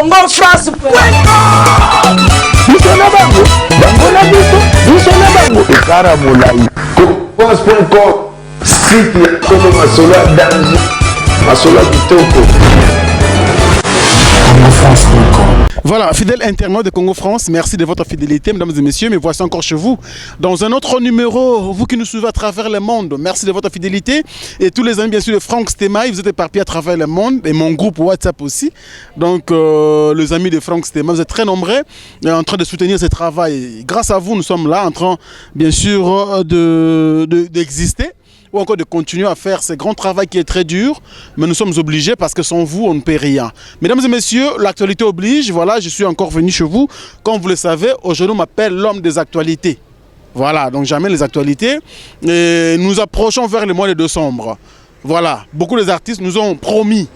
CongoFrance.com. CongoFrance.com. Site ya Congo Masola Danji Masola Kitoko. Voilà, fidèles internautes de Congo France, merci de votre fidélité, mesdames et messieurs. Mais voici encore chez vous, dans un autre numéro, vous qui nous suivez à travers le monde, merci de votre fidélité. Et tous les amis, bien sûr, de Franck Stémaï, vous êtes éparpillés à travers le monde, et mon groupe WhatsApp aussi. Donc, les amis de Franck Stémaï, vous êtes très nombreux en train de soutenir ce travail. Grâce à vous, nous sommes là, en train, bien sûr, d'exister. Ou encore de continuer à faire ce grand travail qui est très dur, mais nous sommes obligés parce que sans vous, on ne peut rien. Mesdames et messieurs, l'actualité oblige. Voilà, je suis encore venu chez vous. Comme vous le savez, aujourd'hui, on m'appelle l'homme des actualités. Voilà, donc jamais les actualités. Et nous approchons vers le mois de décembre. Voilà, beaucoup d'artistes nous ont promis,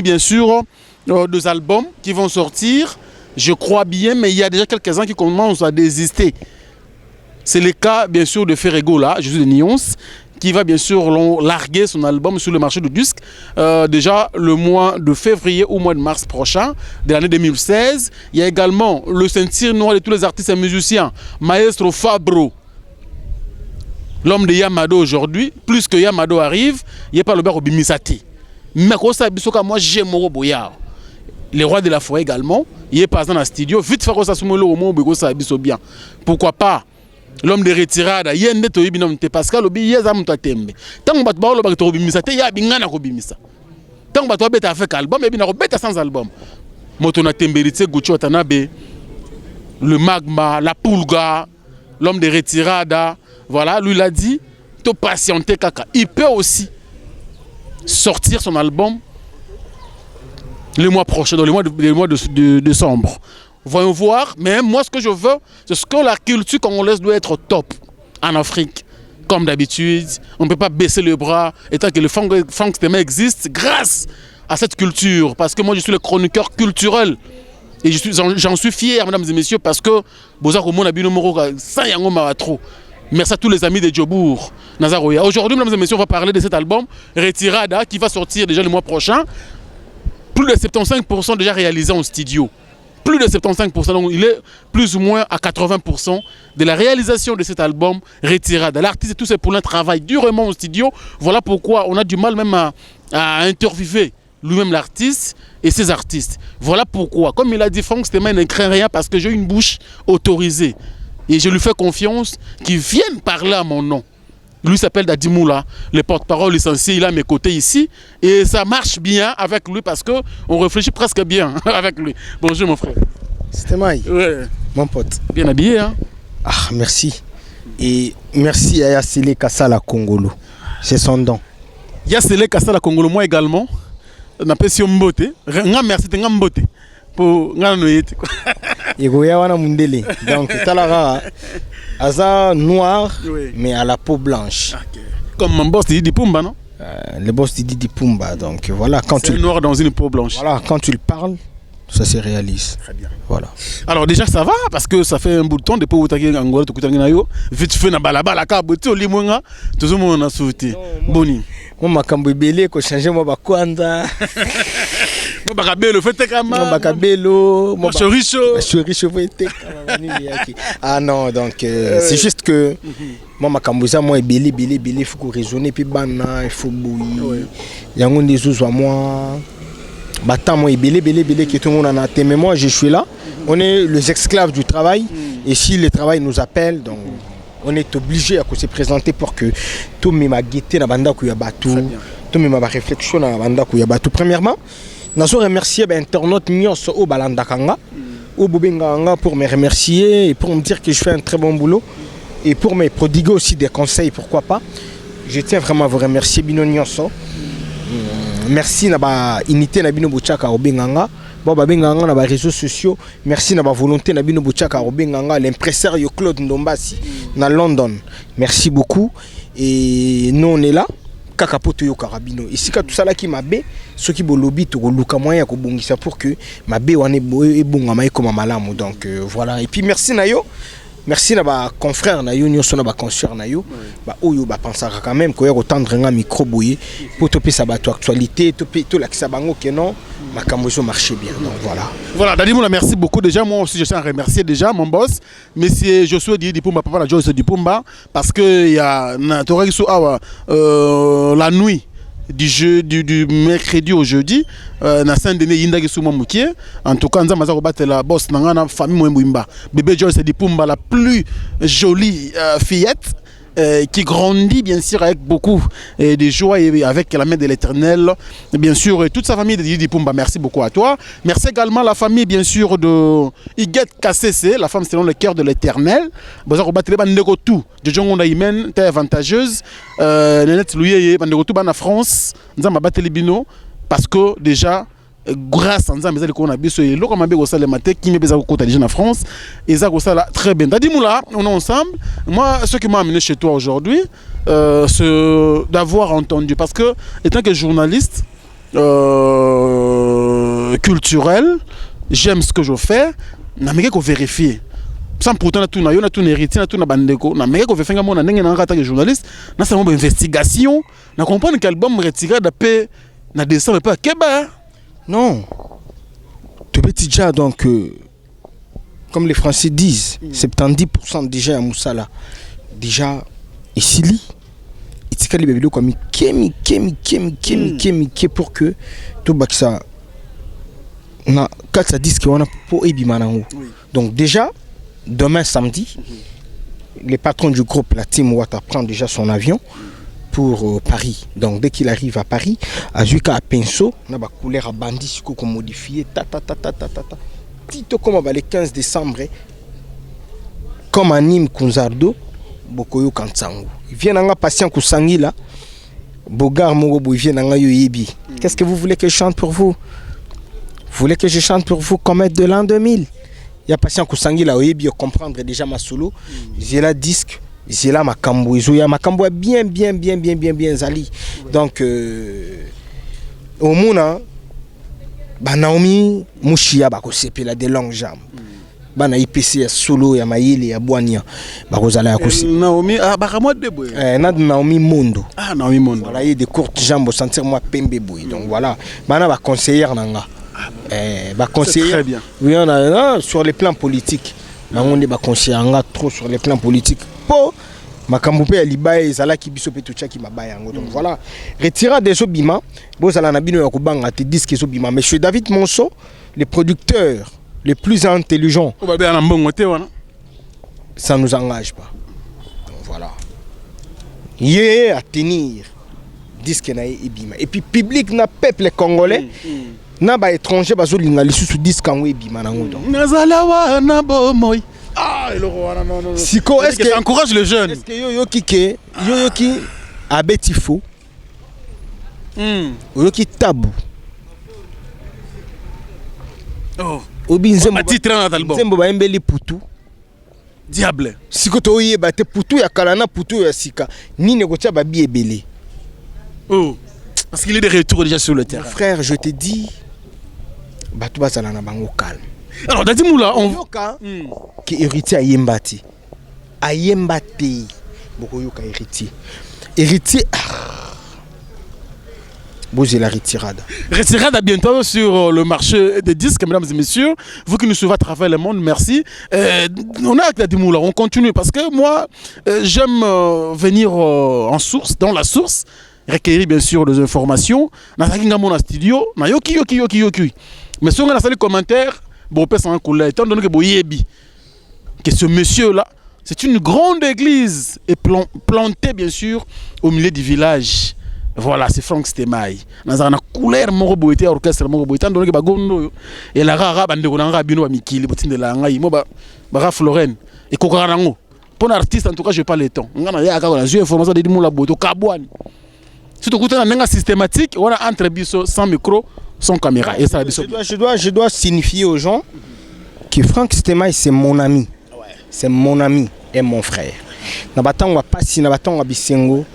bien sûr, des albums qui vont sortir. Je crois bien, mais il y a déjà quelques-uns qui commencent à désister. C'est le cas, bien sûr, de Ferrego, là, Jésus de Nyons, qui va bien sûr larguer son album sur le marché du disque déjà le mois de février ou mois de mars prochain de l'année 2016. Il y a également le ceinture noir de tous les artistes et musiciens, Maestro Fabro, l'homme de Yamado aujourd'hui. Plus que Yamado arrive, il n'y a pas le bar au Bimisati. Mais moi, j'aime Boyard. Les rois de la forêt également, il est pas dans le studio. Vite faire ça sur le moment où bien. Pourquoi pas? L'homme de retirade, il y a un détail qui Pascal, il y a un détail. Tant que tu as fait album, il y a un bimisa. Tant que tu as fait album, il y a un sans album. Motona Temberitse, Gucci Watanabe, le Magma, la Pulga, l'homme de retirade, voilà, lui l'a dit, tu patienter kaka. Il peut aussi sortir son album le mois prochain, dans le mois de décembre. Voyons voir, mais moi ce que je veux, c'est ce que la culture congolaise doit être top en Afrique. Comme d'habitude, on ne peut pas baisser les bras, étant que le Franck Stémaï existe grâce à cette culture. Parce que moi je suis le chroniqueur culturel. Et j'en suis fier, mesdames et messieurs, parce que merci à tous les amis de Djobour, Nazaroya. Aujourd'hui, mesdames et messieurs, on va parler de cet album, Retirada, qui va sortir déjà le mois prochain. Plus de 75% déjà réalisé en studio. Plus de 75%, donc il est plus ou moins à 80% de la réalisation de cet album Retirada. L'artiste et tous ses poulains travaillent durement au studio. Voilà pourquoi on a du mal même à interviewer lui-même l'artiste et ses artistes. Voilà pourquoi, comme il a dit, Franck Stémaï ne craint rien parce que j'ai une bouche autorisée. Et je lui fais confiance qu'il vienne parler à mon nom. Lui s'appelle Dadimoula, le porte-parole licencié, il est à mes côtés ici. Et ça marche bien avec lui parce qu'on réfléchit presque bien avec lui. Bonjour mon frère. Stémaï, ouais. Mon pote. Bien habillé, hein? Ah, merci. Et merci à Yassile Kassala Kongolo. C'est son don. Yassile Kassala Kongolo, moi également. On appelle si on mbote. Merci, t'es mbote. Pour Nganoyete. Et Goyawana Mundele. Donc, Talara. Aza noir, oui, mais à la peau blanche. Okay. Comme mon boss dit Pumba, non? Le boss dit Pumba, donc voilà. Quand c'est noir dans une peau blanche. Voilà, quand tu le parles, ça se réalise. Très bien. Voilà. Alors déjà ça va parce que ça fait un bout de temps depuis que tu as Angola, tu as eu vite fait na balabala ka boté au limonga, tout le monde a sauté. Boni. Moi makambo belé ko changer moi ba kwanda. Moi bakabelo fete kama. Moi bakabelo, moi choricho. Choricho fete kama yaki. Ah non, donc c'est juste que moi makambo ça moi belé faut raisonner puis bana, il faut bouillir. Yango ndezuzwa moi. Bata moi belé que tout le monde en a été, mais moi je suis là. On est les esclaves du travail et si le travail nous appelle, donc on est obligé à se présenter pour que tout le monde guetté na banda ku ya batu, tout le monde réflexion na banda ku ya batu. Premièrement, nous remercier internautes nyos au balanda kanga, au bobenganga pour me remercier et pour me dire que je fais un très bon boulot et pour me prodiguer aussi des conseils, pourquoi pas. Je tiens vraiment à vous remercier bino nyos. Merci na ba unité na bino bochaka obenganga ba benganga na ba réseaux sociaux. Merci na ba volonté na bino bochaka obenganga l'impresario Claude Ndombasi na London. Merci beaucoup et nous on est là kaka poto yo karabino ici ka tout ça là qui mabe ce qui bolobi to luka moyen ko bongisa pour que mabe wane boye e bonga mai comme malamu donc voilà et puis merci na yo merci na ba confrère na yo nyonso na ba consoeur na yo ba oyo ba pensaka quand même ko ya kotendre nga micro boye pour topesa ba actualité to la kisa bango que non makambo zo marcher bien donc voilà Dadi Moula, merci beaucoup déjà. Moi aussi je tiens à remercier déjà mon boss monsieur Josué Dipumba, papa la Josué Dipumba, parce que il y a la nuit du mercredi au jeudi na Saint-Denis yindaki suma mukie. En tout cas nzamba za kobatela la boss nanga na famille Mwimba bébé Joyce Dipumba, la plus jolie fillette qui grandit bien sûr avec beaucoup de joie et avec la main de l'Éternel, bien sûr, et toute sa famille de Dipumba. Merci beaucoup à toi. Merci également à la famille bien sûr de Iguet KCC, la femme selon le cœur de l'Éternel. Boza kobatela bandeko tout. Jojongonda Imen, t'es avantageuse. Nenette Louye bandeko tout na France. Nzamba bateli bino parce que déjà grâce à Nzambe ezali kona biso et loko mabe ko sala maté qui me beza ko kota déjà en France et ça ko sala très bien. Dadi Moula, on est ensemble. Moi ce qui m'a amené chez toi aujourd'hui c'est d'avoir entendu, parce que étant que journaliste culturel, j'aime ce que je fais, na meke ko vérifier sans pourtant na tout na yo na tout héritier na tout na bandeko na meke ko vérifier nga mona ndenge na ngata que journaliste na ça mon investigation na comprendre que album retira da pe na décembre pas keba. Non. Tu peux déjà donc comme les Français disent 70% déjà à Moussala déjà ici li itikali bebilo comme kemi pour que tout bakisa na 4 à 10 qui on a pour ebimanango. Donc déjà demain samedi les patrons du groupe la team Wata prend déjà son avion pour Paris. Donc dès qu'il arrive à Paris, à Zuka à Pinso, on a ba couleur à bandit qu'on modifié Tito comme le 15 décembre comme anime Kunzardo Bokoyo Kansango. Il vient en patient Kusangi là. Bogar Mogo il vient en Yoyebi. Qu'est-ce que vous voulez que je chante pour vous? Vous voulez que je chante pour vous comme de l'an 2000? Il y a patient Kusangi là Yoyebi comprendre déjà ma solo. J'ai la disque. C'est là ma cambo, bien zali. Donc au Mouna, Naomi Mouchia bako sepela de longues jambes. Bana IPC solo ya Maïli ya Boania. Bako zala ya kosi. Naomi bakamwa de boy. Naomi Mondo. Ah Naomi Mondo. Voilà, il y a des courtes jambes sentir moi pembe boy. Donc voilà, bana ba conseillère nanga. Ba conseillère. Très bien. Oui, on a sur les plans politiques. On est ba conseillère trop sur les plans politiques. Po makambo pe ya libaya ezala ki biso pe tucha ki mabaya yango. Donc voilà, retira des obima bozala na bino ya kobanga te disque ezobima. Monsieur David Monso, le producteur le plus intelligent, ça nous engage pas. Donc voilà, yé à tenir disque na ebima et puis public na peuple congolais na ba étranger bazolinga lisusu disque ngo ebima nango. Donc nazala wana bomoy. Ah, non. Siko, est-ce que encourage les jeunes? Est-ce que yo ki abetifo? Yo ki tabou. Oh. Obi nzembo. A titre dans l'album. Nzembo ba embeli putu. Diable. Siko to yeba te putu ya kalana putu ya sika. Nini ko tia ba bi ebele. Oh. Parce qu'il est de retour déjà sur le terrain. Frère, je te dis batu bazala na bango calme. Alors Dadi Moula, on qui héritier Ayembati. Ayembati. Beaucoup yoka héritier. Héritier. Bozé la retirade. Retirade bientôt sur le marché des disques, mesdames et messieurs. Vous qui nous suivez à travers le monde, merci. On a avec Dadi Moula, on continue parce que moi, j'aime venir en source, dans la source, recueillir bien sûr des informations. Dans la studio, na yoki. Mais si on a les commentaires, bon, étant donné que ce monsieur-là, c'est une grande église et plantée bien sûr au milieu du village. Voilà, c'est Franck Stemaï. Dans une couleur moroboité orchestre moroboité, étant donné que bagondo et la rara bande konanga bino mikili botinde la ngai mo ba Florène et kokarango. Pour un artiste en tout cas, je pas le temps. Ngana ya ka la jeu information de Dimo la boto kabwani. Surtout quand on a un systématique, on a entre biso sans micro, sans caméra. Et ça, je dois signifier aux gens que Franck Stemaï, c'est mon ami. C'est mon ami et mon frère. Nabatang wa pasi, nabatang wa bisengo.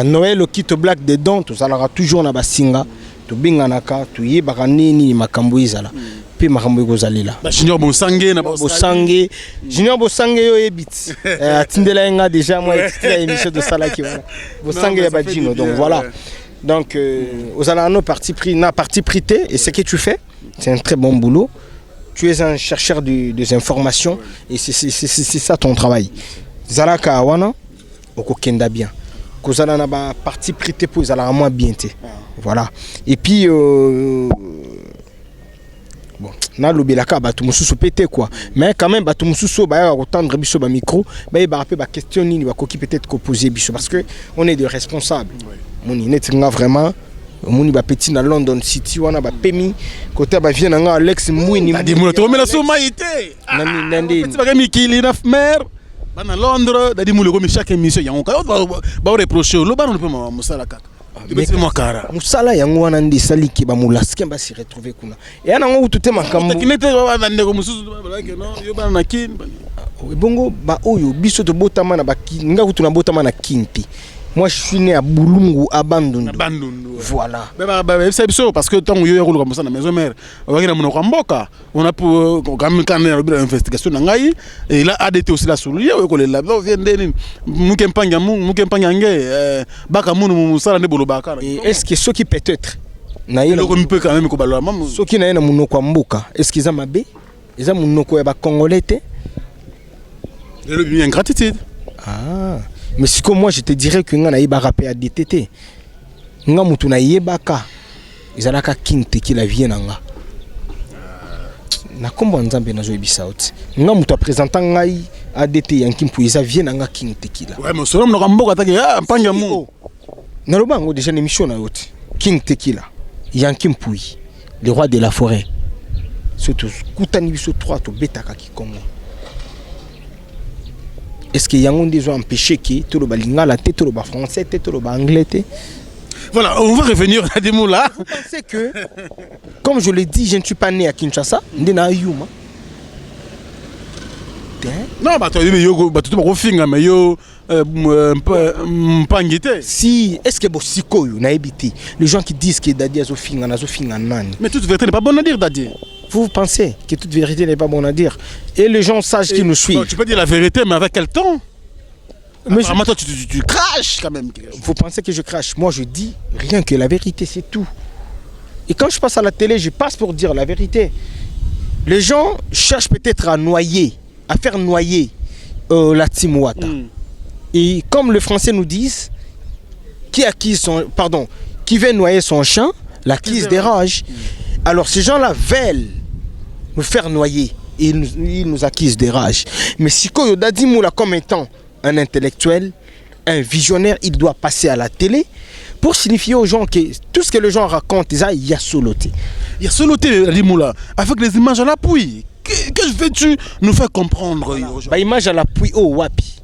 Noël au kit black dedans, tout ça aura toujours na basinga. tobinganaka toyebaka nini makambo ezala mpe makambo ekozalila Junior Bosange na Bosange Junior Bosange yo ebiti atindela nga déjà moi extrait émission de salaki voilà Bosange ya badino donc voilà donc aux alano parti pris na parti prité et ce que tu fais c'est un très bon boulot. Tu es un chercheur des informations et c'est ça ton travail. Zalaka wana okokenda bien. Kozala na ba parti prité pour zala moins bien té. Voilà. Et puis bon, na lobelaka batu mususu pété quoi. Mais quand même batu mususu ba ya kotendre biso ba micro, ba ba rappeler ba question nini ba koki peut-être ko poser biso parce que on est des responsables. Moni netinga vraiment moni ba petit na London City wana ba pemi côté ba vient nga Alex Mwini di mo to mela so maité nandi petit ba mikili na mer bana Londres dadi mo le comme chaque émission yango ka ba reprocher lo ba no pe musala kaka c'est moi cara musala yango wana ndi saliki ba mulaske ba si retrouver kuna et ana ngo tuté makambo kinete ba ndeko mususu ba ke no yo bana na kin bongo ba oyo biso to botama na ba nga kutuna botama na kinti. Moi, je suis né à Boulungu, à Bandundu. Voilà. C'est ça, parce que tant que je suis comme ça dans la maison mère, on a pour quand même une investigation et là ADT aussi la soulier on vient de nous campagne nous est-ce que ceux qui peut-être on peut quand même ceux qui na munoko mboka est-ce qu'ils ont mabé ils ont munoko ya ba congolais té le ingratitude. Ah. Mais si comme moi je te dirais que nga na yeba rapper à DTT. Nga mutu na yebaka. Izalaka kinte ki la vie nanga. Na kombo nzambe na zo yebisa oti. Nga mutu a présentant ngai ADT yankim pour isa vie nanga kinte ki la. Ouais mais solo mnoka mboka take panga mu. Na loba ngo déjà émission na oti. King Tequila. Yankim Pouy, le roi de la forêt. Surtout kutani biso 3 to betaka ki Congo. Est-ce que yango des ont empêché que tout le lingala tout le français tout le anglais. Voilà, on va revenir à des mots là. Vous pensez que comme je l'ai dit, je ne suis pas né à Kinshasa, ndena yuma. Non, bah toi yo bah tout pas finga mais yo mpangité. Si, est-ce que bosiko yo na ebiti, les gens qui disent que Dadi azo finga nani. Mais toute vérité n'est pas bonne à dire Dadi. Vous pensez que toute vérité n'est pas bonne à dire. Et les gens sages qui nous suivent. Non, tu peux dire la vérité, mais avec quel temps? Mais toi, tu craches quand même. Vous pensez que je crache? Moi, je dis rien que la vérité, c'est tout. Et quand je passe à la télé, je passe pour dire la vérité. Les gens cherchent peut-être à noyer, à faire noyer la Team Wata. Et comme les Français nous disent, qui veut noyer son chien, l'acquise dérange. Alors ces gens-là veulent nous faire noyer et ils nous accusent de rage. Mais si Koyo Dadi Moula comme étant un intellectuel, un visionnaire, il doit passer à la télé pour signifier aux gens que tout ce que les gens racontent, il y a soloté. Il y a soloté, Dadi Moula, avec les images à l'appui. Que veux-tu nous faire comprendre? Bah, image à l'appui, oh wapi.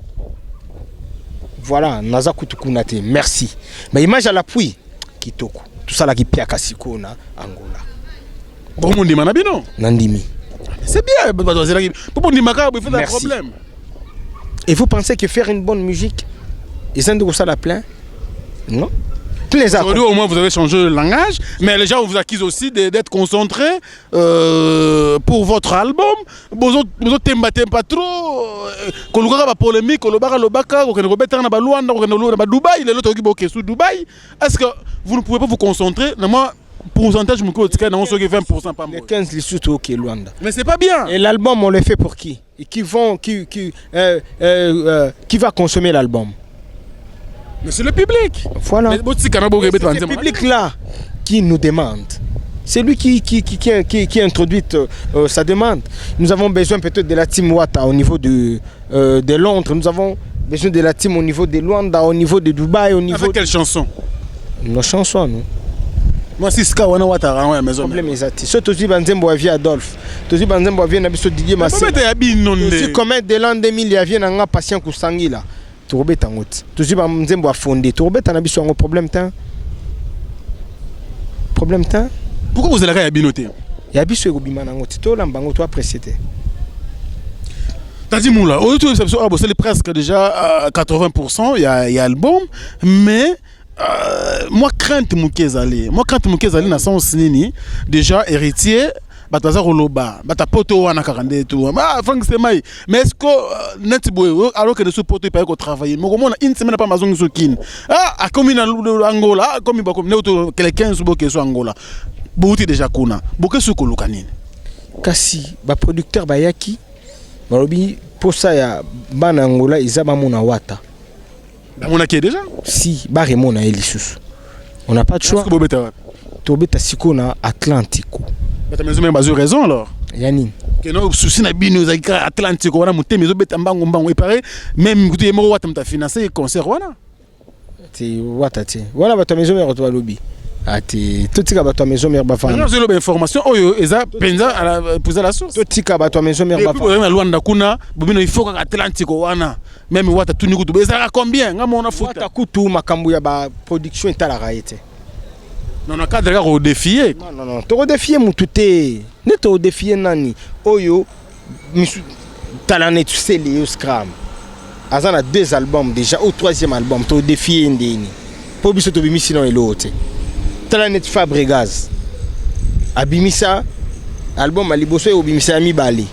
Voilà, Naza Kutukunate, merci. Bah, image à l'appui, Kitoko. Tout ça là qui pia Kasiko na Angola. Bon, on dit Manabino. Nandimi. C'est bien, pour dire Maka, il faut un problème. Et vous pensez que faire une bonne musique, ils ont de ça la plein? Non. Aujourd'hui, au moins, vous avez changé le langage, mais les gens vous accusent aussi d'être concentrés pour votre album. Vous n'êtes pas trop. Quand vous avez une polémique, quand vous avez Dubaï, est-ce que vous ne pouvez pas vous concentrer? Moi, pourcentage, je me dis que 20% pas moins. Les 15 les sous au Luanda. Mais c'est pas bien. Et l'album, on le fait pour qui? Et qui va consommer l'album? Mais c'est le public. Voilà. C'est le public là qui nous demande. C'est lui qui introduit sa demande. Nous avons besoin peut-être de la team Wata au niveau de Londres. Nous avons besoin de la team au niveau de Luanda, au niveau de Dubaï, au niveau. Avec quelle chanson? Nos chansons, nous. Moi, c'est ce qu'on a à la maison. Problème est ce que tu Banzembo a vu Adolphe. Tu dis Banzembo a vu Nabiso Didier Massé. Si combien de l'an 2000 il y avait un patient qui sangi là. Tu rebelles en route. Tu dis Banzembo a fondé. Tu rebelles en Nabiso un problème temps. Problème temps. Pourquoi vous allez à Binoté? Il y a Biso Robima en route. Tu l'ambango toi précédé. T'as dit Moula. C'est presque déjà à 80%. Il y a album, mais moi crainte Mukezali na sens nini déjà héritier bataza koloba batapoto wana kakande tout Frank Semai mais est-ce que net boy alors que de ce poto pas ko travailler mais comment une semaine pas mazongi sokine a comme na Angola comme ba comme neuto quelqu'un sous boke so Angola bouti déjà kuna boke su koluka nini kasi ba producteur bayaki balobi posa ya bana Angola izaba mona wata on a qui déjà si ba remona elisusu on n'a pas de choix tobeta sikona Atlantico bata maison même bazo raison alors yani que no souci na bino za Atlantico wana mutemi zo beta mbango et pareil même kutu yemo wata mta financer concert wana ti wata ti wana bata maison mère to lobby ati totika bato maison mère bafana non zelo information oyo eza penza ala poser la source totika bato maison mère bafana na Luanda kuna bobino il faut ka Atlantico wana même wata tuni kutu eza combien ngamo on a foutu wata kutu makambu ya ba production etala raete non na cadre ka défier non to défier mututé ne to défier nani oyo misu talane tu sais les scram azana 2 albums déjà au 3e album to défier ndeni po biso to bimisi non elote Talanet Fabregas abimisa album aliboso e obimisa mibali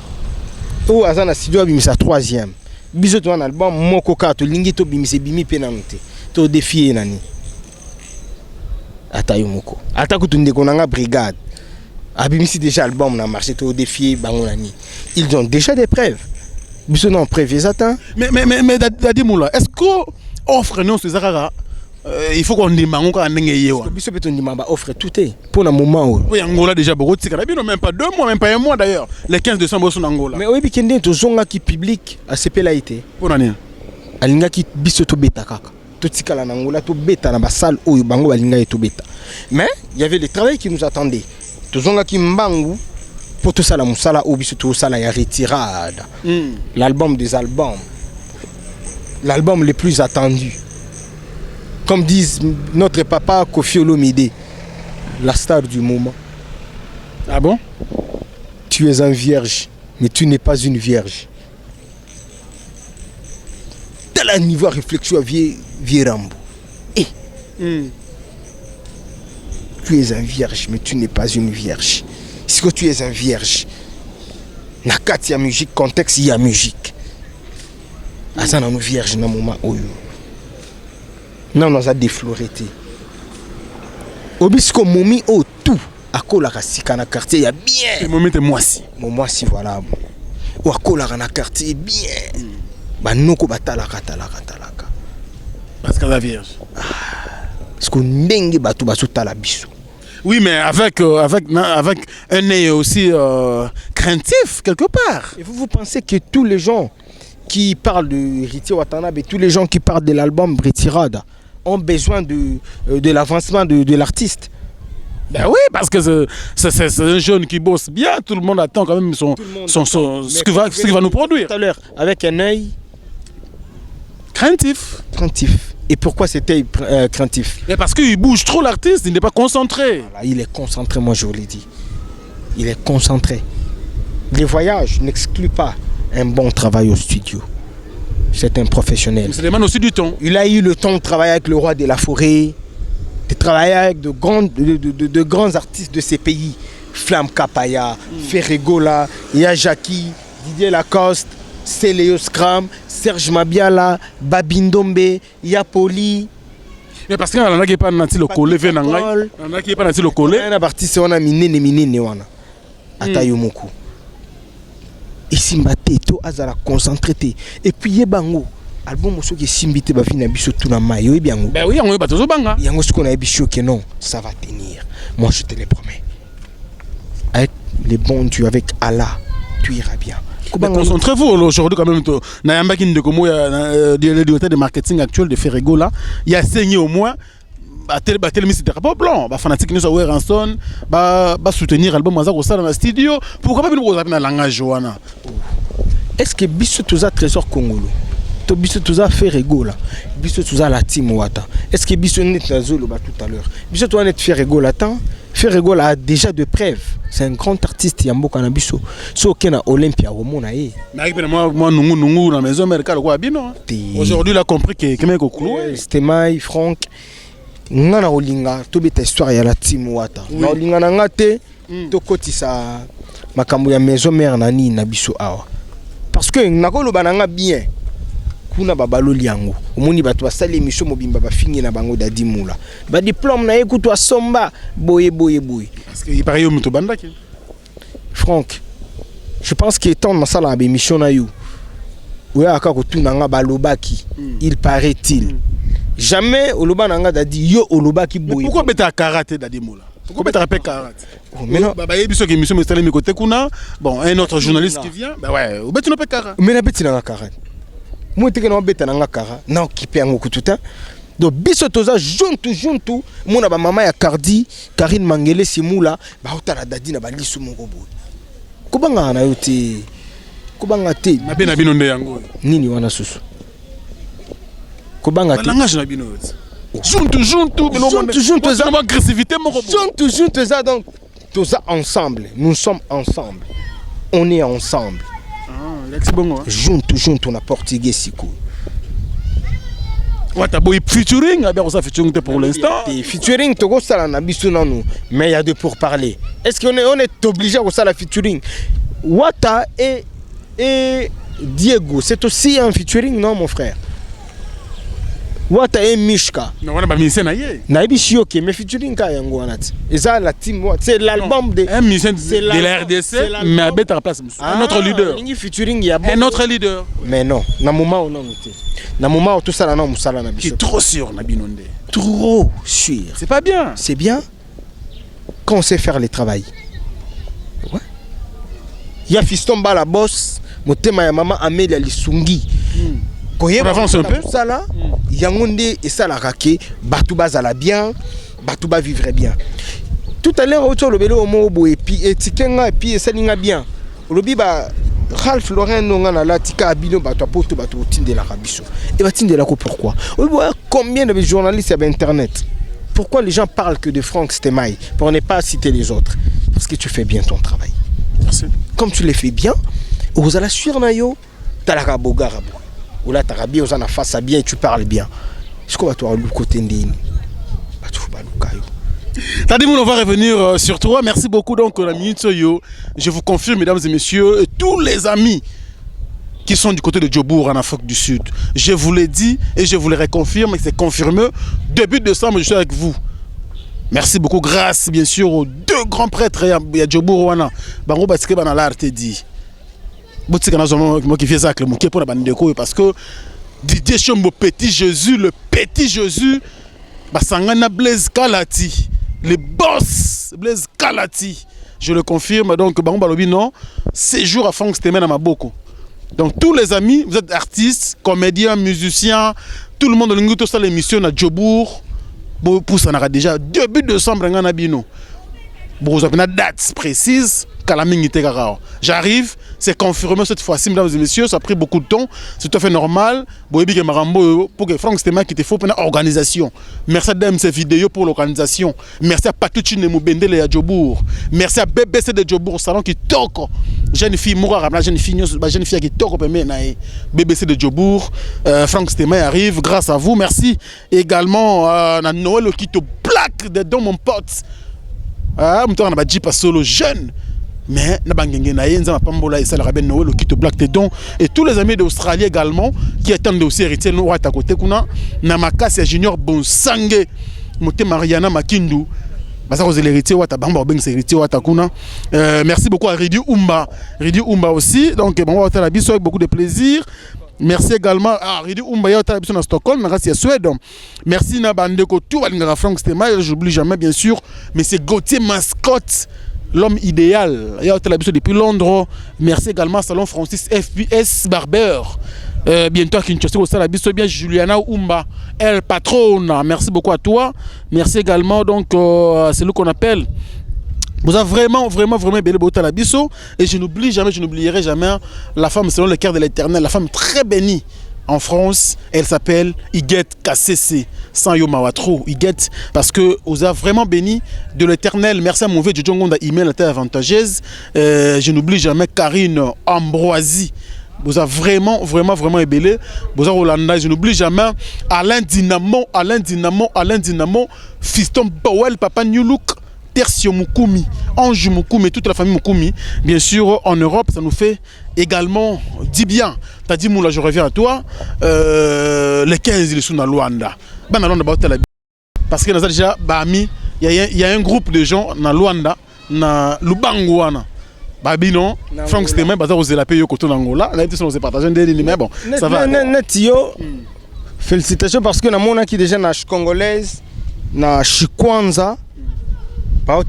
o azana studio abimisa 3e biso to un album moko ka to lingi to bimisa bimi penante to défier nani ata yomoko ata kutunde konanga brigade abimisi déjà album na marché to défier bango nani ils ont déjà des preuves biso non preuve exactement mais Dadi Moula est-ce que offre non ce zakara il faut qu'on demande quand on est là. Biso beton demande offre tout est pour le moment. Oui, Angola déjà beaucoup de tika. Même pas 2 mois, même pas 1 mois d'ailleurs. Le 15 décembre sur Angola. Mais oui, bikende to zonga qui public à CPLAIT. Pour année. Alinga ki biso to beta kaka. To tika la Angola to beta na ba salle oyo bango alinga to beta. Mais il y avait le travail qui nous attendait. To zonga ki mbangu pour tout ça la musala ou biso to sala ya retirade. L'album des albums. L'album le plus attendu. Comme disent notre papa Kofi Olomide, la star du moment. Ah bon? Tu es un vierge, mais tu n'es pas une vierge. Tel un niveau de réflexion à vieux Rambo. Tu es un vierge, mais tu n'es pas une vierge. Si que tu es un vierge, nakat il y a musique, contexte il y a musique. Asa na no vierge na moment oyo. Non, on a défloré. Obisco momi au tout à kola kasika na quartier ya bien. Le moment est moi si. Moi si voilà. Ou à kola na quartier bien. Ba noko batala katala. Parce que la vierge. Parce que ndenge batu basuta la biso. Oui, mais avec un œil aussi craintif quelque part. Et vous pensez que tous les gens qui parlent de Héritier Watanabe et tous les gens qui parlent de l'album Retirada ont besoin de l'avancement de l'artiste? Ben oui, parce que c'est un jeune qui bosse bien, tout le monde attend quand même ce qu'il va nous produire. Tout à l'heure, avec un œil craintif. Et pourquoi c'était craintif? Mais parce qu'il bouge trop l'artiste, il n'est pas concentré. Voilà, il est concentré, moi je vous l'ai dit. Il est concentré. Les voyages n'excluent pas un bon travail au studio. C'est un professionnel. Ça demande aussi du temps. Il a eu le temps de travailler avec le roi de la forêt, de travailler avec de grands artistes de ces pays. Flamme Kapaya, Ferregola, Yajaki, Didier Lacoste, Célio Scram, Serge Mabiala, Babindombe, Yapoli. Mais parce qu'il y a qui pas le collé, il y a qui pas le collé. Il y a artiste on a minene wana. Atayomoku. Ici to azala concentré et puis yebango album so ki simbité ba fina biso tout na mayo et bien. Ben oui, on va toujours banga. Yango ce qu'on a biso que non, ça va tenir. Moi je te le promets. Avec les bons Dieu, avec Allah, tu iras bien. Concentrez-vous aujourd'hui quand même. Nayamba qui ne comme le directeur de marketing actuel de Ferrego là, il a saigné au moins. Tel c'était pas blanc, fanatique nous a ranson, soutenir album Mazako ça dans le studio. Pourquoi pas nous appeler dans langage Joana? Est-ce que biso tuza trésor congolo? To biso tuza Ferrego là. Biso tuza la team Wata. Est-ce que biso net nazolo tout à l'heure? Biso tuza net Ferrego là tant. Ferrego a déjà de preuves. C'est un grand artiste Yambo Kanabiso. So kena Olympia au mona e. Moi nungu na maison mercale quoi bino. Aujourd'hui il a compris que Kemeko Clou, Stemai, Franck nga na olinga tobeta histoire ya la team Wata na olinga na nga te tokotisa makambo ya maison mère nani na biso awa parce que nakoloba na nga bien kuna babaloli yango omoni bato basali émission mobimba bafingi na bango Dadi Moula ba diplôme na ekutu asomba boye parce que il paraît au muto bandaki Franck je pense qu'il est temps de sala ba émission na yo oya aka kotuna nga balobaki il paraît-il jamais oloba na nga Dadi yo olobaki boye pourquoi beta karaté Dadi Moula pourquoi beta rappel karaté mais non baba yebiso ki émission mestale mi côté kuna bon un autre journaliste qui vient bah ouais ou betu no pe karaté mais na beti na karaté moi teke na beta na kara na occupé ngo kututa donc biso toza juntu mona ba mama ya Karine Mangele Simula ba otala Dadi na balisu moko boye kubanga na yote kubanga te na bena bino nde yango nini wana susu kubanga te langage na bino juntu za ma agressivité moko juntu za donc toza ensemble nous sommes ensemble on est ensemble juntu na portugais siko Wata boy featuring avec ça featuring pour l'instant featuring togo sala na biso nanu mais il y a de pour parler est-ce qu'on est obligé à ça la featuring Wata et Diego c'est aussi un featuring non mon frère Wata et Mishka non on a pas mis ça naie na ebishio ke mais featuring ka yango wanati eza la team c'est l'album de un musicien de la RDC mais à mettre en place un autre leader featuring ya un autre leader mais non na moment on noté na moment tout ça là non musala na biso trop sûr na binonde trop sûr c'est pas bien c'est bien quand on sait faire le travail ouais ya fiston bala boss motema ya mama Amélia Lisungi on avance un peu ça là yangonde et ça la raqué batou bazala bien batou ba vivre bien tout à l'heure autour le belo mobo et puis etikenga et puis salinga bien lobi ba Ralph Lauren nonga na latika abino bato poto bato tinde la rabiso et ba tinde la ko pourquoi combien de journalistes sur internet pourquoi les gens parlent que de Franck Stemai pour ne pas citer les autres parce que tu fais bien ton travail. Merci. Comme tu le fais bien vous allez suivre na yo talaka bogara ou là t'as bien aux en face à bien et tu parles bien. Est-ce qu'on va toi le côté ndini? Bah tu fais pas le caillou. Dadi Moula, on va revenir sur toi. Merci beaucoup donc la minute yo. Je vous confirme mesdames et messieurs tous les amis qui sont du côté de Djobour en Afrique du Sud. Je vous l'ai dit et je vous le reconfirme et c'est confirmé. Début décembre je suis avec vous. Merci beaucoup grâce bien sûr aux deux grands prêtres ya Djobour wana. Bango basike bana l'art dit. Moi qui fais ça avec le mouké pour la bande de couilles parce que Didier Chombo Petit Jésus, le Petit Jésus, Basangana Blaise Kalati, les boss Blaise Kalati, je le confirme. Donc, Baron Balobi, non, séjour à Franck Stemai à Maboko. Donc, tous les amis, vous êtes artistes, comédiens, musiciens, tout le monde de tout ça, l'émission à Djobour, pour ça, on aura déjà début décembre, on a bino. Vous avez une date précise. J'arrive, c'est confirmé cette fois-ci, mesdames et messieurs, ça a pris beaucoup de temps, c'est tout à fait normal. Pour que Franck Stemai qui te faut pour l'organisation. Merci à DMC Vidéo pour l'organisation. Merci à Patucci Nemoubendele et à Djobour. Merci à BBC de Djobour, salon qui toque. Jeune fille, la jeune fille qui toque, BBC de Djobour. Franck Stemai arrive grâce à vous. Merci également à Noël qui te plaque dedans, mon pote. Ah, on a dit pas solo jeune. Mais et tous les amis d'Australie également qui attendent aussi héritier nous à côté kuna Namakasi Junior Bonsangue Moté Mariana Makindu merci beaucoup à Ridi Umba aussi donc on va la biso avec beaucoup de plaisir. Merci également à Ridi Umba à Stockholm, merci à Suède. Merci na bandeko tout à Franck Stemai, j'oublie jamais bien sûr, mais c'est Gauthier Mascotte. L'homme idéal, il y a depuis Londres. Merci également à Salon Francis FPS Barber. Bientôt à Kinshasa, au bien Juliana Umba, El Patrona. Merci beaucoup à toi. Merci également donc c'est lui qu'on appelle. Vous avez vraiment béni à la biso. Et je n'oublierai jamais la femme selon le cœur de l'Éternel, la femme très bénie. En France, elle s'appelle Iguette KCC, sans Yomawatro. Iguette, parce que vous avez vraiment béni de l'Éternel. Merci à mon vieux Djongonda email, la terre avantageuse. Je n'oublie jamais Karine Ambroisie. vous avez vraiment ébélé. Vous avez Hollanda, je n'oublie jamais Alain Dynamo, Fiston Powell, Papa New Look, Tertio Mukumi, Ange Mukumi, toute la famille Mukumi. Bien sûr, en Europe, ça nous fait également dit bien. T'as dit, Moula, je reviens à toi. Les 15, ils sont dans Luanda. Parce que nous avons déjà, il y a un groupe de gens dans Luanda, dans Lubanguana. Babino, Frank Stémen, Bazar aux Elapé, Yoko Angola. Là, ils sont partagés mais bon, ça va. Félicitations parce que dans mon qui déjà na congolaise, na Chikwanza, ba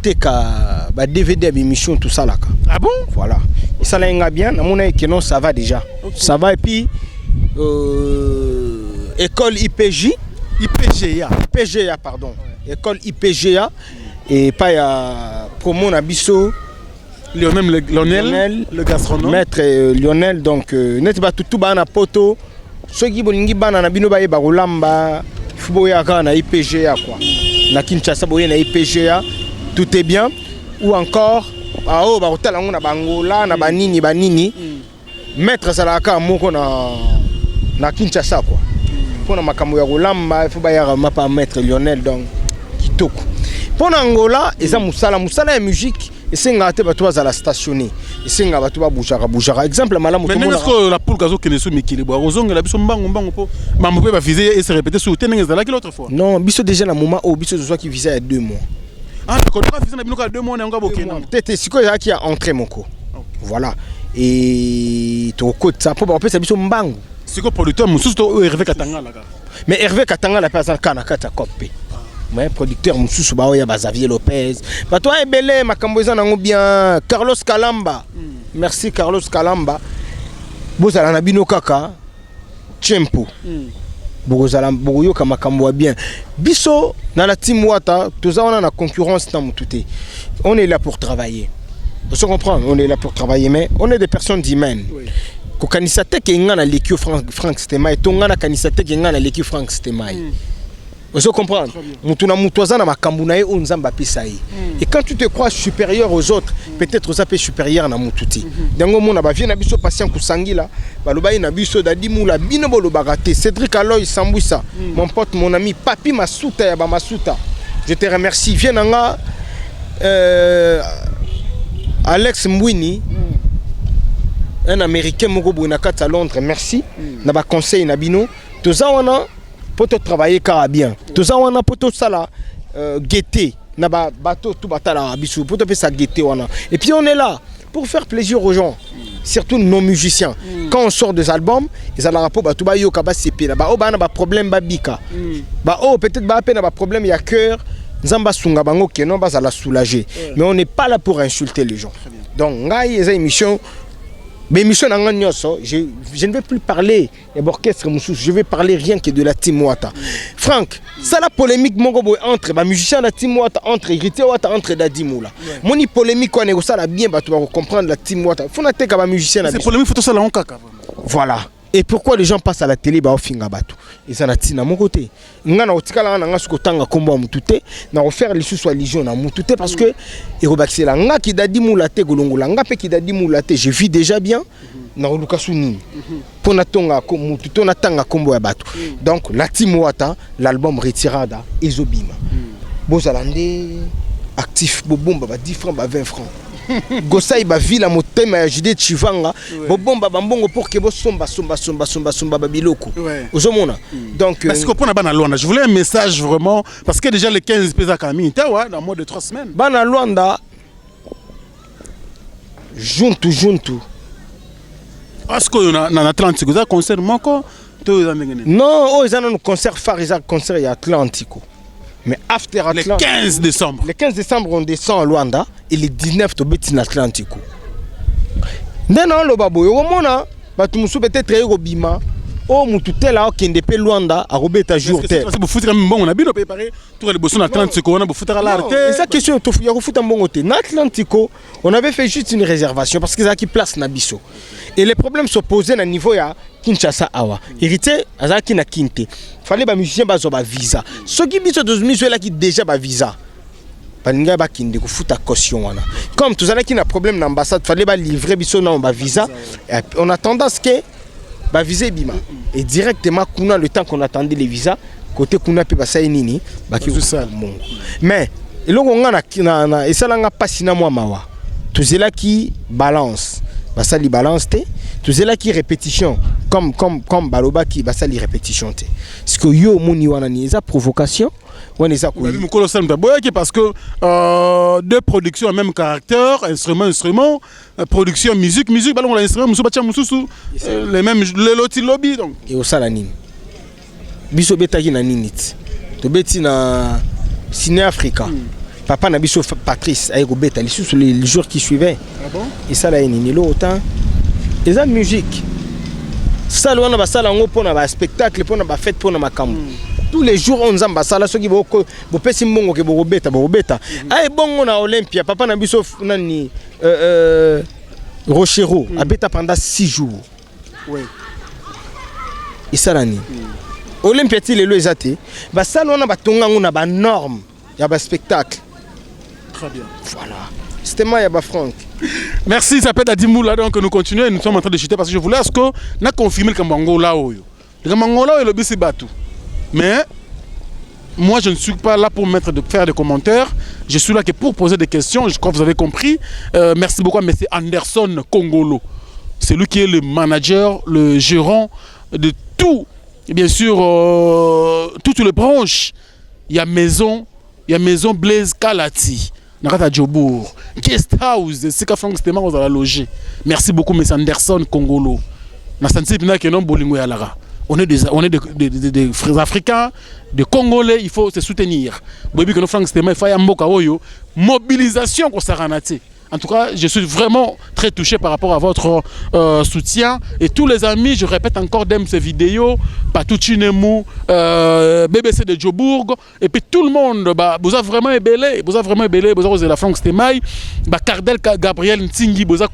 DVD émission tout ça là. Ah bon? Voilà. Et ça là bien, dans mon que non ça va déjà. Okay. Ça va et puis école IPGA pardon. Ouais. École IPGA et pas ya promo na biso Lionel, le gastronome. Maître Lionel, donc, net ba tout bana poto. Ceux qui bolingi bana na bino ba yeba rolamba, fuboya ka na IPGA quoi. Na Kinshasa boye na IPGA, tout est bien. Ou encore, ba hotel ngo na Bangola, na banini. Maître salaka moko na Kinshasa quoi. Pour na makambo ya rolamba, fuboya mapa Maître Lionel donc kitoko. Pour Angola, eza musala ya musique. Et c'est un gâteau à la stationner. Et c'est un gâteau à boujara. Exemple, madame. Mais est-ce que la poule gazo qui ne sont pas Rosong, la bison bango po. Maman peut pas viser et se répéter sur tenez là l'autre fois. Non, biso déjà na moment au biso soit qui visait à 2 mois. Ah d'accord, tu as visé na bino ka 2 mois on est encore boké non. Peut-être c'est quoi qui a entré mon co. Voilà. Et to code ça pour après ça biso mbango. C'est quoi producteur mususu to Hervé Katanga là. Mais Hervé Katanga la personne kana kata copé. Mais producteur mususu ba oya Xavier Lopez. Ba toi ebele makambo eza nango bien Carlos Kalamba. Merci Carlos Kalamba. Bozala na bino kaka Tempo. Bozala boyoka makambo bien. Biso na la team Wata, toza on a la concurrence dans mututé. On est là pour travailler. Vous comprenez, on est là pour travailler mais on est des personnes humaines. Oui. Ko kanisa te ke ngana lekio Frank Stemai, to ngana kanisa te ke ngana lekio Frank Stemai. Vous comprenez? Et quand tu te crois supérieur aux autres, peut-être aux appels supérieurs à Moutouti. Donc, on a bien abisso patient Kousangila, Balobaï Nabiso Dadimoula, Binobolo Bagate, Cédric Aloy Sambouissa, mon pote, mon ami, Papi Masuta Yaba Masuta. Je te remercie. Viens Nanga, Alex Mwini, un Américain Mogobo Nakata à Londres, merci. Naba conseil Nabino. Tout ça, on a. Pour travailler car bien. Tout ça on a pour tout ça là guetter na bateau tout batala bisu pour faire ça guetter on a. Et puis on est là pour faire plaisir aux gens, surtout nos musiciens. Quand on sort des albums, ils ont la rapport ba tout ba yo kaba CP là ba na ba problème ba bika. Ba peut-être ba peine ba problème il y a cœur nzamba sunga bango que non ba ça la soulager. Mais on n'est pas là pour insulter les gens. Donc ngai les émissions mais mission je ne vais plus parler d'orchestre, je vais parler rien que de la team Wata. Franck, ça la polémique entre les musiciens de la team Wata, entre Hérité Wata, entre Dadimoula. Mon polémique, on est ça la bien, tu vas comprendre la team Wata. Il faut noter que les musiciens. C'est polémique, il faut ça la honka. Voilà. Et pourquoi les gens passent à la télé bah au finga batou. Et ça n'a tina mon côté. Ngana otikala nga sukotanga kombo mutute na refaire les sous religion na mutute parce que et rebaxela nga ki dadi mulate golongola nga pe ki dadi mulate je vis déjà bien na lukasu nini. Pona tonga ko mutute na tanga kombo ya batou. Donc la team Wata l'album Retirada ezobima. Bozalande actif bobomba ba 10 francs ba 20 francs. Gosaï ba ville à motema ya Jide Chivanga bomba bambongo pour que bo somba babiloko ozomona donc parce que pour na bana Luanda je voulais un message vraiment parce que déjà les 15 pesa kamini tawa dans moins de 3 semaines bana Luanda juntu parce que na Atlantique ça concert moko to non oh ils ont un concert phare ils ont concert à Atlantico. Mais after Atlantico, le 15 décembre on descend à Luanda et le 19 to betin Atlantico. Ndena lo babo yo mona batu musu peut-être robima o mutute la okende pe Luanda a robeta jour terre. C'est pour foutre un bon on a bien préparé tout le bosson Atlantico on a pour foutre à l'arte. C'est ça question to ya ko foutre un bon côté. Na Atlantico, on avait fait juste une réservation parce qu'ils a qui place na biso. Et les problèmes se posaient à niveau ya Kinshasa awa. Hérité azaki na kinte. Fallait ba musicien ba zo ba visa. Ce qui biso de musicien là qui déjà ba visa. balinga bakinde kufuta caution wana. Comme tous allez qui na problème d'ambassade, fallait ba livrer biso na ba visa. On a tendance que ba visa bima et directement kuna le temps qu'on attendait les visas côté kuna pe basa nini baki ça mais eloko nga na esalanga pasi na moi mawa. Tous là qui balance basa li balance te. Tous là qui répétition comme baloba qui basa li répétition te. Parce que yo moni wana ni eza provocation. Parce que deux productions ont le même caractère, instrument, production, musique, ballon l'instrument, les mêmes les lobby donc. Et au salanine. Biso betaki na ninit. To beti na Ciné Africa. Papa na biso Patrice ayeko beta les jours qui suivaient. Ah bon? Et ça la nini lo autant. Et ça musique. Ça lo na ba sala ngo pona ba spectacle pona ba fête pona makambo. Tous les jours on zamba sala soki boko bopesi mbongo ke bobeta. Ay bongo na Olympia papa na biso nani Rochero abeta pendant 6 jours. Oui. Isalani. Olympia ti lelo ezate ba sala on a batonga ngona ba norme ya ba spectacle. Très bien. Voilà. C'était moi ya ba Franck. Merci, ça peut être Adimoula donc nous continuons et nous sommes en train de chuter parce que je voulais est-ce que na confirmer que Mangola oyo. Le Mangola le bisi batu. Mais moi, je ne suis pas là pour faire des commentaires. Je suis là que pour poser des questions. Je crois que vous avez compris. Merci beaucoup à M. Anderson Kongolo. C'est lui qui est le manager, le gérant de tout. Et bien sûr, toutes les branches. Il y a Maison Blaise Kalati. Nakata Djobour. Guest House. C'est qu'à Franck Stéman, vous allez loger. Merci beaucoup, M. Anderson Kongolo. On est des frères africains, des Congolais, il faut se soutenir. Mobilisation qu'on s'arranate. En tout cas, je suis vraiment très touché par rapport à votre soutien. Et tous les amis, je répète encore, d'aime ces vidéos, Patou Chinemou, BBC de Djobourg, et puis tout le monde, vous avez vraiment ébélé, vous avez la Franck Stemay, Cardel Gabriel Ntingi, vous avez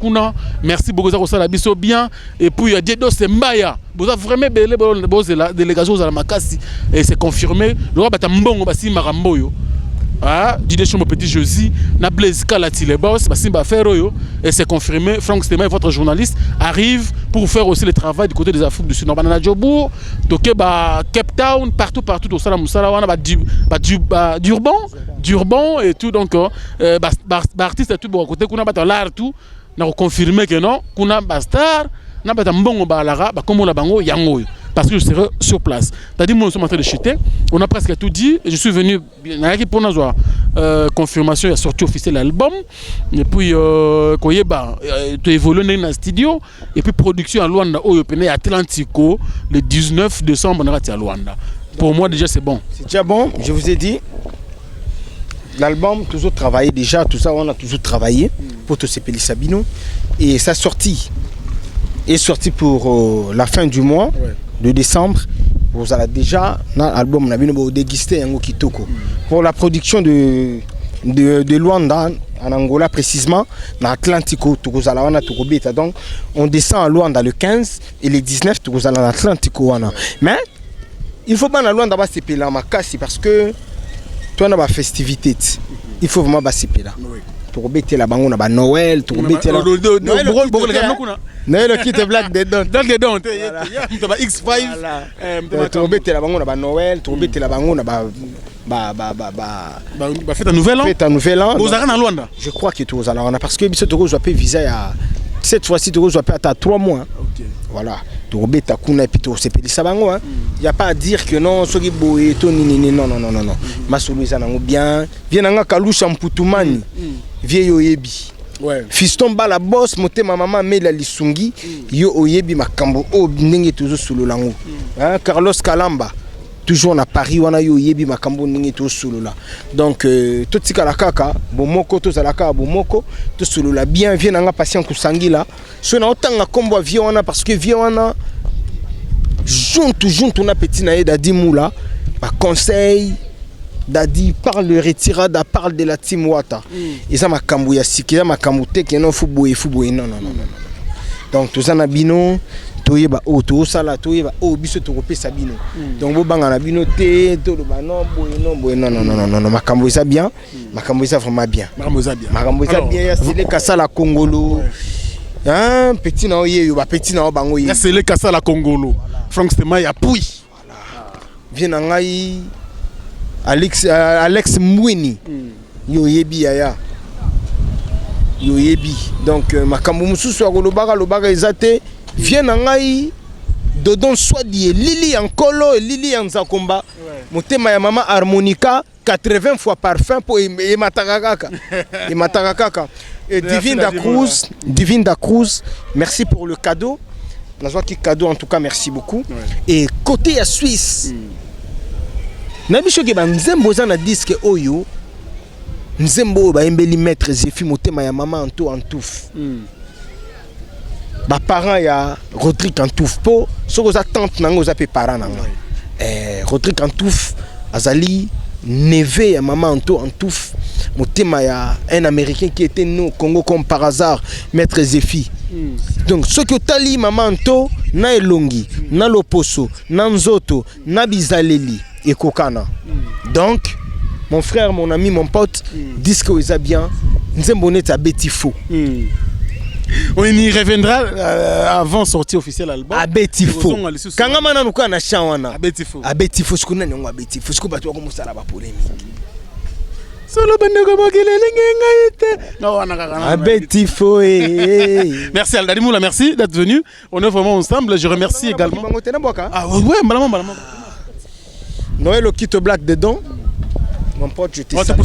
merci beaucoup, vous avez la bien, et puis il y a Diedo Sembaya, vous avez vraiment ébélé, vous avez la délégation à la Makassi, et c'est confirmé, le roi Batambongo, Bassi Maramboyo. Ah, Didier Chomo Petit Josi, na Blaise Kalati les boss, Bassimba Ferroyo, et c'est confirmé, Franck Stemay, votre journaliste, arrive pour faire aussi le travail du côté des Afriques du Sud. On a Djobourg, Toké, Cape Town, partout, au Salam Moussala, on a Durban et tout, donc, artiste et tout, bon, côté qu'on a l'art tout, on a confirmé que non, qu'on a Bastar, on a Mbongo Balara, comme on a Bango, Yango. Parce que je serai sur place. C'est-à-dire, nous sommes en train de chuter. On a presque tout dit. Je suis venu pour nous avoir confirmation. Il y a sorti officiel l'album. Et puis, tu évolues dans le studio. Et puis, production à Luanda, à Atlantico, le 19 décembre, on a à Luanda. Pour moi, déjà, c'est bon. C'est déjà bon. Je vous ai dit, l'album, toujours travaillé déjà. Tout ça, on a toujours travaillé pour tout ces pays Sabino. Et sa sortie est sortie pour la fin du mois. Ouais. De décembre, vous avez déjà l'album dégusté un kitoko. Pour la production de Luanda en Angola précisément, dans Atlantico, donc on descend à Luanda le 15 et le 19 à l'Atlantico. Mais il faut pas à Luanda se payer la makasi parce que toi on a festivité. Il faut vraiment se payer là. Pour bêter la bango na Noël, pour bêter la Noël qui te blague dedans. Blague dedans, tu as X5. Pour bêter la bango na Noël, pour bêter la bango na fête à nouvel an. Fête à nouvel an. Vous allez en Luanda. Je crois que tu vas en Luanda parce que biso tu dois payer visa à cette fois-ci tu dois payer à 3 mois. OK. Voilà. Tu vas bêter kuna et puis tu se payer ça bango hein. Il y a pas à dire que non soki boye to ni non. Masuluza nango bien. Viens nga kalusha mputumani. Vieille oyebi. Ouais. Fiston bala boss motema maman mela lisungi yo oyebi makambo o ndenge toujours sous le lango. Hein Carlos Kalamba toujours na Paris wana yo oyebi makambo ndenge toujours sous le la. Donc tout tika la kaka bomoko to zalaka bomoko to sous la bien vient nga patient kusangila. So na otanga kombo vie wana parce que vie wana juntu na petit na eda dimula ba conseil Dadi parle de retirada, parle de la team Wata. Et ça m'a cambouillé, ça m'a cambouillé, que non, faut bouiller, non. Donc toza na bino toyeba o to sala toyeba o biso to kopesa bino. Donc bo banga na bino te to ba non non makambo eza bien, makambo eza vraiment bien. Makambo eza bien ya sele kasala Congolo. Hein petit na oyeyo ba petit na bango ye. Ya sele kasala Congolo. Franck Stema ya Pouy. Voilà. Viens ngai Alex Mwini. Yo yebi ya. Yo yebi. Donc makambo mususu ya lobaka ezate vient ngai dodon swadi Lili Ankolo et Lili Anzakomba. Motema ya mama harmonica 80 fois parfum pour Imatakaka. Et Divine da Cruz, merci pour le cadeau. Nazwa ki cadeau en tout cas, merci beaucoup. Et côté à Suisse. Nabiso ke ba nzembo za na disque oyo. Nzembo ba embeli maître Zefi motema ya mama Antouf. Ba parents ya Rodrigue Antouf po soko za tante nango za pe parents nanga. Rodrigue Antouf azali neveu ya mama Antouf motema ya un américain qui était né au Congo comme par hasard maître Zefi. Donc ce que tali mama Anto na elongi na loposo na nzoto na bizaleli et kokana. Donc mon frère, mon ami, mon pote, disent que ça bien. Nzembo net a Betifo. On y reviendra avant sortie officielle album. A Betifo. Kanga mana nuka na shawana. A Betifo. A Betifo skuna nyongo a Betifo. Sku batu ko musala ba polémique. Solo bendeko makelele ngengayete. No wana kakana. A Betifo Merci Aldadi Moula, merci d'être venu. On est vraiment ensemble. Je remercie également. Ah ouais, malama. Noël Okito Black dedans. Mon pote, je t'ai salue.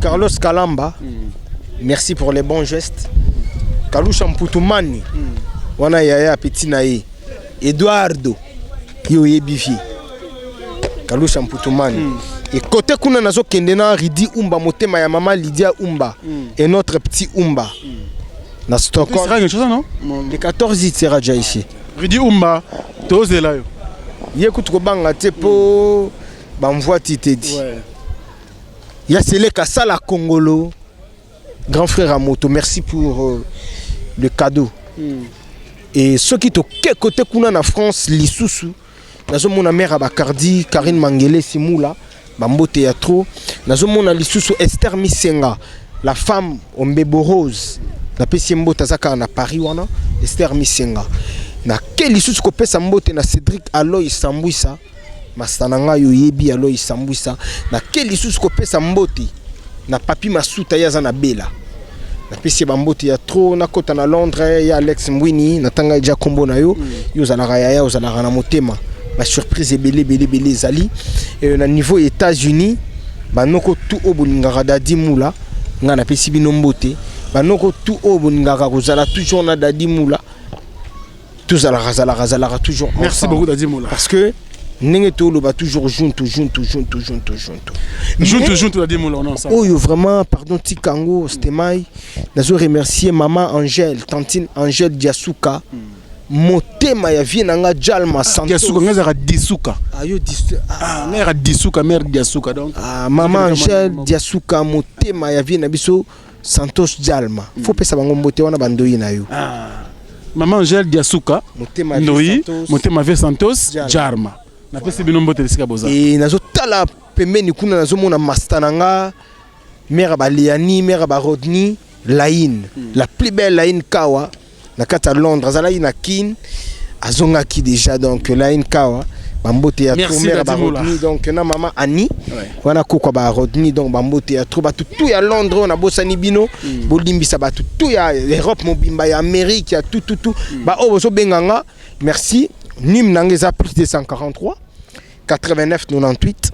Carlos Kalamba, merci pour les bons gestes. Kalusha Mputumani, wana yaya petit nae. Eduardo, yo yebifi. Kalusha Mputumani. Et côté kuna nazo kendena Ridi Umba motema ya mama Lydia Umba et notre petit Umba. Na Stockholm. C'est quelque chose non? Le 14 il sera déjà ici. Ridi Umba, tozela yo. Yekutu kobanga te po Bamvoa Titedi. Il y a Sele Kasala Congolo. Grand frère Amoto, merci pour le cadeau. Et ceux qui te côté kuna na France, Lisusu, nazo mona mère Abakardi, Karine Mangele Simula, Bambo Théâtre, nazo mona Lisusu Esther Misenga, la femme Ombebo Rose, na Pesimbo Tazaka na Paris wana, Esther Misenga. Na quel Lisusu ko pesa mbote na Cédric Aloy Sambwisa. Mastananga yo yebi Aloy Sambwisa. Na quel Lisusu ko pesa mbote na papi masuta yaza na bela. Na pesi bambote ya trop na kota na Londres ya Alex Mwini na tanga ja kombo na yo yo zalaka ya ozalaka na motema. La surprise belé zali et na niveau États-Unis banoko tout oboningaka Dadi Moula nga na pesi bino mbote banoko tout oboningaka kozala toujours na Dadi Moula. Tous à la razala toujours. Merci beaucoup Dadi Moula. Parce que Nengeto va toujours junto. Junto Dadi Moula on est ensemble. Oh vraiment pardon Tikango Stemai. Nazo remercier maman Angèle, tantine Angèle Diasuka. Motema ya vie nanga Jalma Santos. Diasuka ngazaka Disuka. Ayo mère Disuka, mère Diasuka donc. Maman Angèle Diasuka motema ya vie na biso Santos Jalma. Faut pesa bango mbote wana bandoyi na yo. Maman Angèle Diasuka, Ndoi, Motema V Santos, Jarma. Na pesi binombo telesika boza. Et nazo tala pembeni kuna nazo mona mastananga, mère Baliani, mère Barodni, Laïn, la plus belle Laïn Kawa, na kata Londres, azalaï na kin, azongaki déjà donc Laïn Kawa. Bambo théâtre mère Barodni donc na maman Annie wana kokwa Barodni donc bambo théâtre ba tout ya Londres on a bosani bino bolimbisa ba tout ya Europe mobimba ya Amérique ya tout ba oboso benganga merci nim nangeza plus de 143 89 98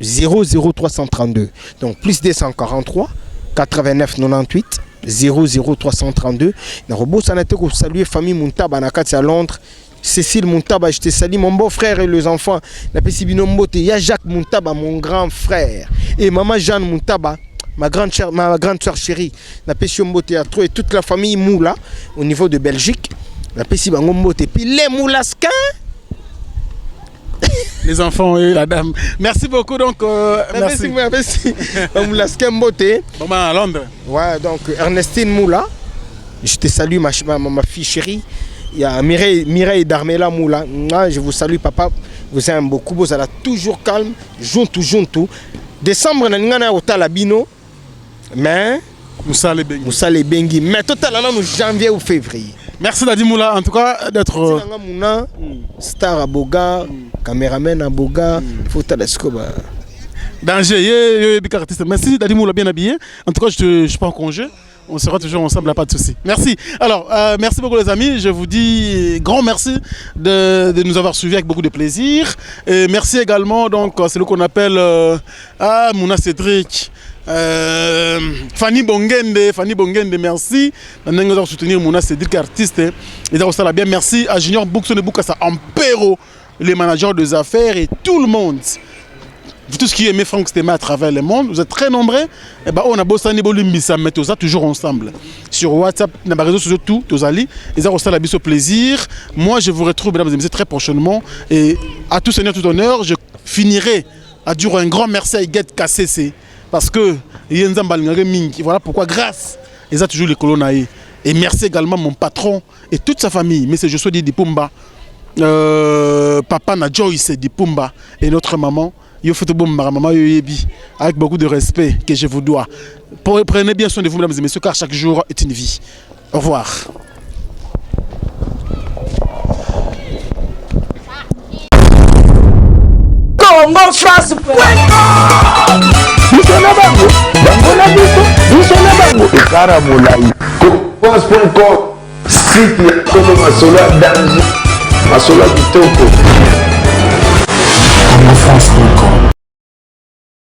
00332 donc plus de 143 89 98 00332 na robosana te ko saluer famille Muntaba na kati ya Londres. Cécile Muntaba, je te salue mon beau-frère et les enfants. Il y a Jacques Muntaba, mon grand frère. Et maman Jeanne Muntaba, ma grande soeur chérie. Et toute la famille Moula au niveau de Belgique. Et puis les Moulasquins. Les enfants et la dame. Merci beaucoup donc. Merci. Moulasquin Mbote. Bon, à Londres. Ouais, donc Ernestine Moula. Je te salue ma fille chérie. Il y a Mireille Darmela Moula. Je vous salue papa. Vous aimez beaucoup. Vous allez toujours calme. Juntu. Décembre, nous avons au Talabino. Mais Moussa Bengi. Mais totalement janvier ou février. Merci Dadi Moula en tout cas d'être star à Boga, caméraman à Boga, photo d'escoba. Danger, merci Dadi Moula bien habillé. En tout cas, je suis pas en congé. On sera toujours ensemble, pas de souci. Merci. Alors, merci beaucoup les amis. Je vous dis grand merci de nous avoir suivis avec beaucoup de plaisir. Et merci également, donc, c'est le qu'on appelle Mouna Cédric. Fanny Bongende, merci. Nous allons soutenir Mouna Cédric, artiste. Et donc, ça va bien. Merci à Junior Boukson de Boukassa Ampero, les managers des affaires et tout le monde. Tout ce qui aimait Franck Stéma à travers le monde, vous êtes très nombreux. Et ben, on a bossé mais tous toujours ensemble. Sur WhatsApp, dans les réseaux sociaux, tous allés. Et ça, on a le plaisir. Moi, je vous retrouve, mesdames et messieurs, très prochainement. Et à tout seigneur, tout honneur, je finirai à dire un grand merci à Iguette KCC. Parce que, voilà pourquoi, grâce, ils ont toujours les colonnes. Et merci également à mon patron et toute sa famille. M. Josué Dipumba, papa na Joyce Dipumba et notre maman. Avec beaucoup de respect que je vous dois. Prenez bien soin de vous, mesdames et messieurs, car chaque jour est une vie. Au revoir. Congo France. France.com, site ya Masolo Danji, Masolo Kitoko.